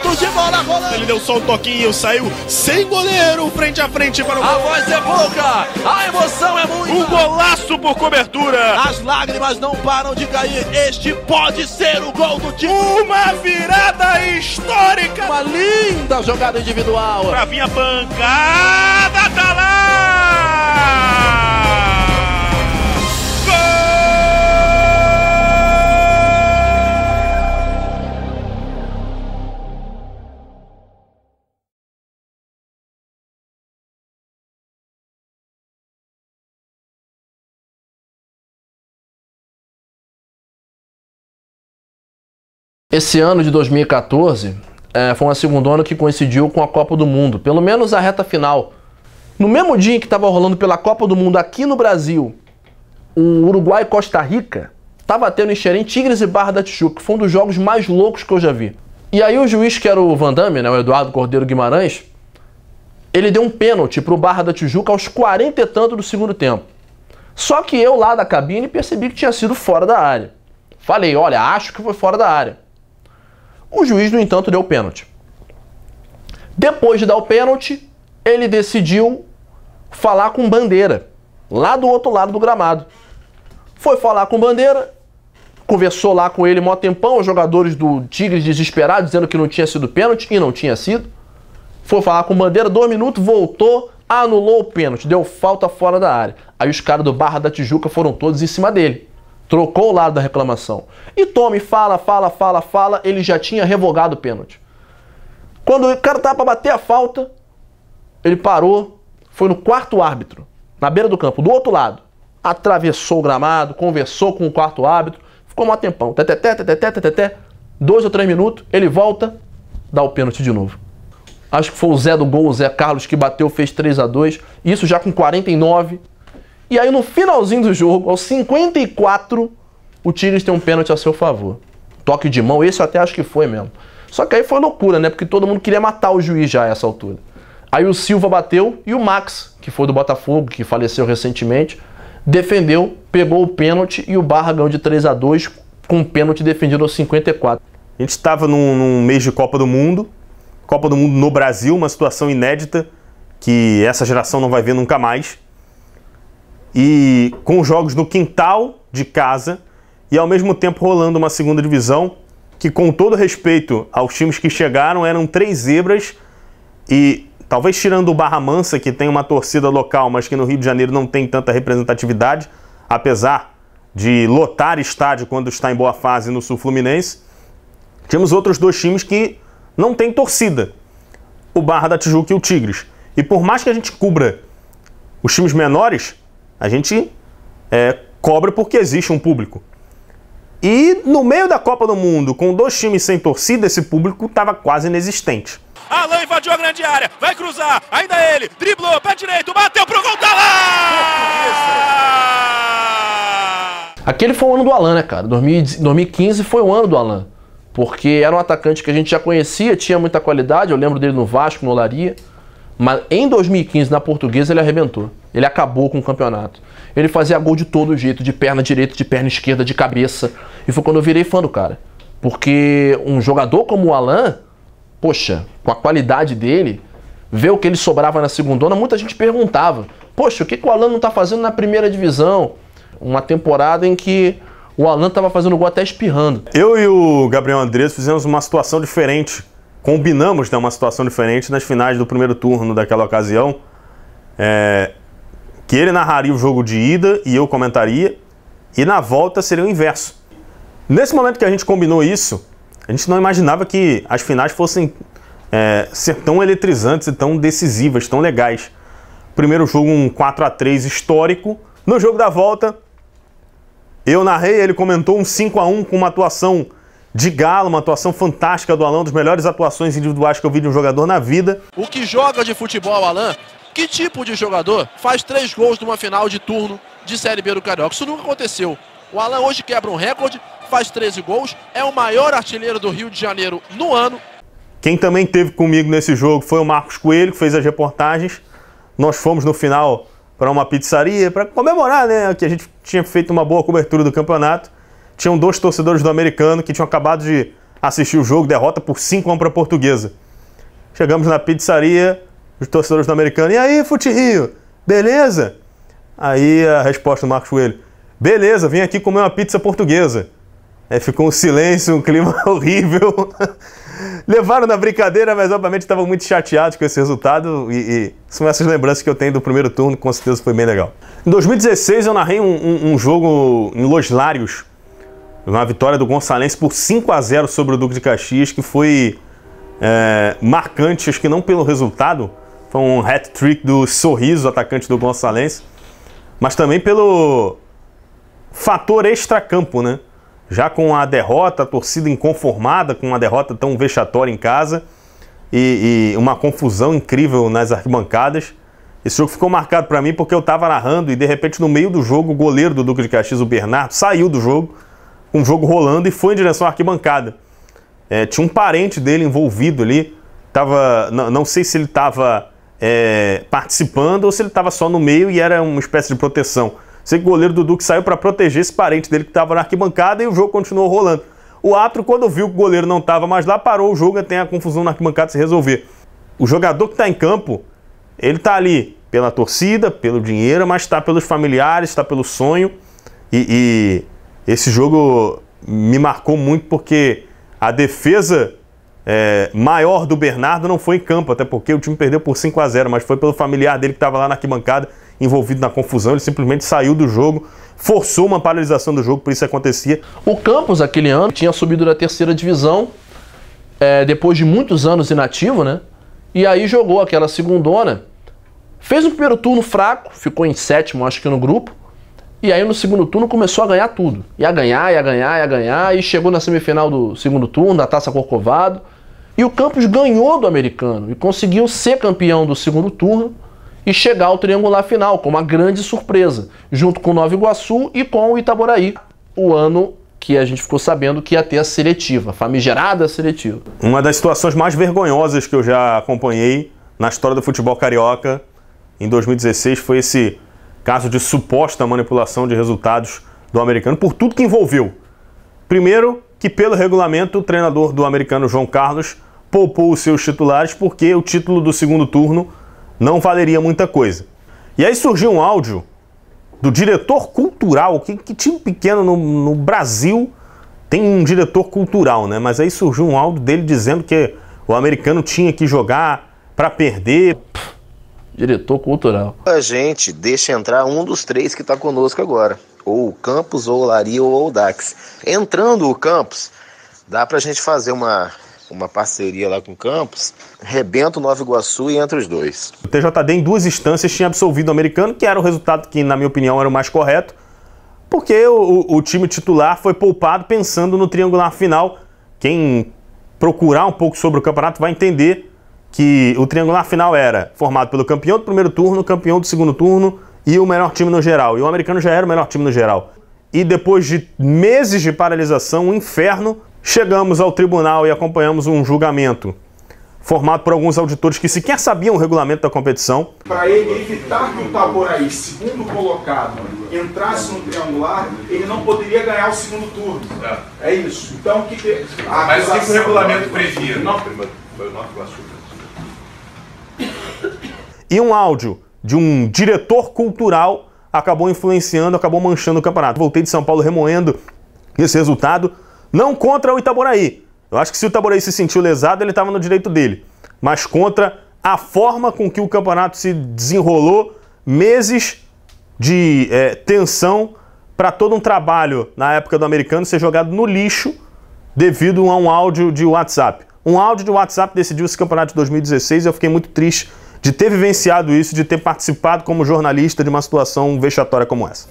minutos de bola rolando. Ele deu só um toquinho, saiu sem goleiro, frente a frente para o A voz é pouca, a emoção é muita. Um golaço por cobertura. As lágrimas não param de cair. Este pode ser o gol do time. Uma virada histórica. Uma linda jogada individual. Pra vir a pancada, tá lá! Esse ano de 2014 foi uma segundona que coincidiu com a Copa do Mundo, pelo menos a reta final. No mesmo dia em que estava rolando pela Copa do Mundo aqui no Brasil, o Uruguai e Costa Rica, estava tendo em Xerém Tigres e Barra da Tijuca, que foi um dos jogos mais loucos que eu já vi. E aí o juiz, que era o Van Damme, né, o Eduardo Cordeiro Guimarães, ele deu um pênalti pro Barra da Tijuca aos 40 e tanto do segundo tempo. Só que eu lá da cabine percebi que tinha sido fora da área. Falei, olha, acho que foi fora da área. O juiz, no entanto, deu o pênalti. Depois de dar o pênalti, ele decidiu falar com Bandeira, lá do outro lado do gramado. Foi falar com Bandeira, conversou lá com ele mó tempão, os jogadores do Tigres desesperados, dizendo que não tinha sido pênalti, e não tinha sido. Foi falar com Bandeira, 2 minutos, voltou, anulou o pênalti, deu falta fora da área. Aí os caras do Barra da Tijuca foram todos em cima dele. Trocou o lado da reclamação. E Tommy fala, ele já tinha revogado o pênalti. Quando o cara tava pra bater a falta, ele parou, foi no quarto árbitro, na beira do campo, do outro lado. Atravessou o gramado, conversou com o quarto árbitro, ficou um tempão. 2 ou 3 minutos, ele volta, dá o pênalti de novo. Acho que foi o Zé do gol, o Zé Carlos, que bateu, fez 3-2, isso já com 49. E aí no finalzinho do jogo, aos 54, o Tigres tem um pênalti a seu favor. Toque de mão, esse eu até acho que foi mesmo. Só que aí foi loucura, né? Porque todo mundo queria matar o juiz já a essa altura. Aí o Silva bateu e o Max, que foi do Botafogo, que faleceu recentemente, defendeu, pegou o pênalti e o Barra ganhou de 3-2 com um pênalti defendido aos 54. A gente estava num mês de Copa do Mundo no Brasil, uma situação inédita que essa geração não vai ver nunca mais. E com jogos no quintal de casa e ao mesmo tempo rolando uma segunda divisão que, com todo respeito aos times que chegaram, eram 3 zebras e talvez tirando o Barra Mansa, que tem uma torcida local, mas que no Rio de Janeiro não tem tanta representatividade, apesar de lotar estádio quando está em boa fase no Sul Fluminense, temos outros 2 times que não têm torcida, o Barra da Tijuca e o Tigres. E por mais que a gente cubra os times menores, a gente cobra porque existe um público. E no meio da Copa do Mundo, com 2 times sem torcida, esse público estava quase inexistente. Alain invadiu a grande área, vai cruzar, ainda ele, driblou, pé direito, bateu pro gol, tá lá! Aquele foi o ano do Alan, né, cara? 2015 foi o ano do Alan. Porque era um atacante que a gente já conhecia, tinha muita qualidade, eu lembro dele no Vasco, no Olaria. Mas em 2015, na Portuguesa, ele arrebentou. Ele acabou com o campeonato. Ele fazia gol de todo jeito, de perna direita, de perna esquerda, de cabeça. E foi quando eu virei fã do cara. Porque um jogador como o Alan, poxa, com a qualidade dele, ver o que ele sobrava na segundona, muita gente perguntava, poxa, o que o Alan não tá fazendo na primeira divisão? Uma temporada em que o Alan tava fazendo gol até espirrando. Eu e o Gabriel Andrés fizemos uma situação diferente. Combinamos, né, uma situação diferente nas finais do primeiro turno daquela ocasião. Que ele narraria o jogo de ida e eu comentaria. E na volta seria o inverso. Nesse momento que a gente combinou isso, a gente não imaginava que as finais fossem ser tão eletrizantes e tão decisivas, tão legais. Primeiro jogo um 4-3 histórico. No jogo da volta, eu narrei, ele comentou um 5-1 com uma atuação de galo, uma atuação fantástica do Alan, uma das melhores atuações individuais que eu vi de um jogador na vida. O que joga de futebol, Alan? Que tipo de jogador faz 3 gols numa final de turno de Série B do Carioca? Isso nunca aconteceu. O Alan hoje quebra um recorde, faz 13 gols, é o maior artilheiro do Rio de Janeiro no ano. Quem também esteve comigo nesse jogo foi o Marcos Coelho, que fez as reportagens. Nós fomos no final para uma pizzaria para comemorar, né, que a gente tinha feito uma boa cobertura do campeonato. Tinham 2 torcedores do Americano que tinham acabado de assistir o jogo, derrota por 5-1 para a Portuguesa. Chegamos na pizzaria, os torcedores do Americano, e aí, Fute Rio, beleza? Aí a resposta do Marcos Coelho, beleza, vim aqui comer uma pizza portuguesa. Aí ficou um silêncio, um clima horrível. Levaram na brincadeira, mas obviamente estavam muito chateados com esse resultado e são essas lembranças que eu tenho do primeiro turno, que com certeza foi bem legal. Em 2016 eu narrei um jogo em Los Lários, uma vitória do Gonçalense por 5-0 sobre o Duque de Caxias, que foi marcante, acho que não pelo resultado, foi um hat-trick do Sorriso, atacante do Gonçalense, mas também pelo fator extracampo, né? Já com a derrota, a torcida inconformada com uma derrota tão vexatória em casa e uma confusão incrível nas arquibancadas. Esse jogo ficou marcado para mim porque eu estava narrando e de repente no meio do jogo o goleiro do Duque de Caxias, o Bernardo, saiu do jogo, com o jogo rolando e foi em direção à arquibancada. Tinha um parente dele envolvido ali, não sei se ele estava participando ou se ele estava só no meio e era uma espécie de proteção. Sei que o goleiro do Duque saiu para proteger esse parente dele que estava na arquibancada e o jogo continuou rolando. O árbitro, quando viu que o goleiro não estava mais lá, parou o jogo até a confusão na arquibancada se resolver. O jogador que está em campo, ele está ali pela torcida, pelo dinheiro, mas está pelos familiares, está pelo sonho. E esse jogo me marcou muito porque a defesa maior do Bernardo não foi em campo, até porque o time perdeu por 5-0, mas foi pelo familiar dele que estava lá na arquibancada, envolvido na confusão. Ele simplesmente saiu do jogo, forçou uma paralisação do jogo, por isso acontecia. O Campos, aquele ano, tinha subido da 3ª divisão, depois de muitos anos inativo, né? E aí jogou aquela segundona, fez um primeiro turno fraco, ficou em 7º, acho que no grupo, e aí no segundo turno começou a ganhar tudo. Ia ganhar, e chegou na semifinal do segundo turno, da Taça Corcovado, e o Campos ganhou do Americano, e conseguiu ser campeão do segundo turno, e chegar ao triangular final, com uma grande surpresa, junto com o Nova Iguaçu e com o Itaboraí, o ano que a gente ficou sabendo que ia ter a seletiva, a famigerada seletiva. Uma das situações mais vergonhosas que eu já acompanhei na história do futebol carioca, em 2016, foi esse caso de suposta manipulação de resultados do Americano, por tudo que envolveu. Primeiro, que pelo regulamento, o treinador do Americano, João Carlos, poupou os seus titulares porque o título do segundo turno não valeria muita coisa. E aí surgiu um áudio do diretor cultural, que time pequeno no Brasil tem um diretor cultural, né? Mas aí surgiu um áudio dele dizendo que o Americano tinha que jogar para perder. Diretor cultural. A gente deixa entrar um dos 3 que está conosco agora. Ou o Campos, ou o Lari, ou o Dax. Entrando o Campos, dá pra gente fazer uma parceria lá com o Campos, rebenta o Nova Iguaçu e entra os 2. O TJD em 2 instâncias tinha absolvido o Americano, que era o resultado que, na minha opinião, era o mais correto, porque o time titular foi poupado pensando no triangular final. Quem procurar um pouco sobre o campeonato vai entender que o triangular final era formado pelo campeão do primeiro turno, campeão do segundo turno e o melhor time no geral. E o Americano já era o melhor time no geral. E depois de meses de paralisação, um inferno, chegamos ao tribunal e acompanhamos um julgamento formado por alguns auditores que sequer sabiam o regulamento da competição. Para ele evitar que o Itaboraí, segundo colocado, entrasse no triangular, ele não poderia ganhar o segundo turno. É isso. Então, o que Mas o que o regulamento previa? E um áudio de um diretor cultural acabou influenciando, acabou manchando o campeonato. Voltei de São Paulo remoendo esse resultado, não contra o Itaboraí. Eu acho que se o Itaboraí se sentiu lesado, ele estava no direito dele. Mas contra a forma com que o campeonato se desenrolou, meses de tensão para todo um trabalho na época do Americano ser jogado no lixo devido a um áudio de WhatsApp. Um áudio de WhatsApp decidiu esse campeonato de 2016 e eu fiquei muito triste de ter vivenciado isso, de ter participado como jornalista de uma situação vexatória como essa.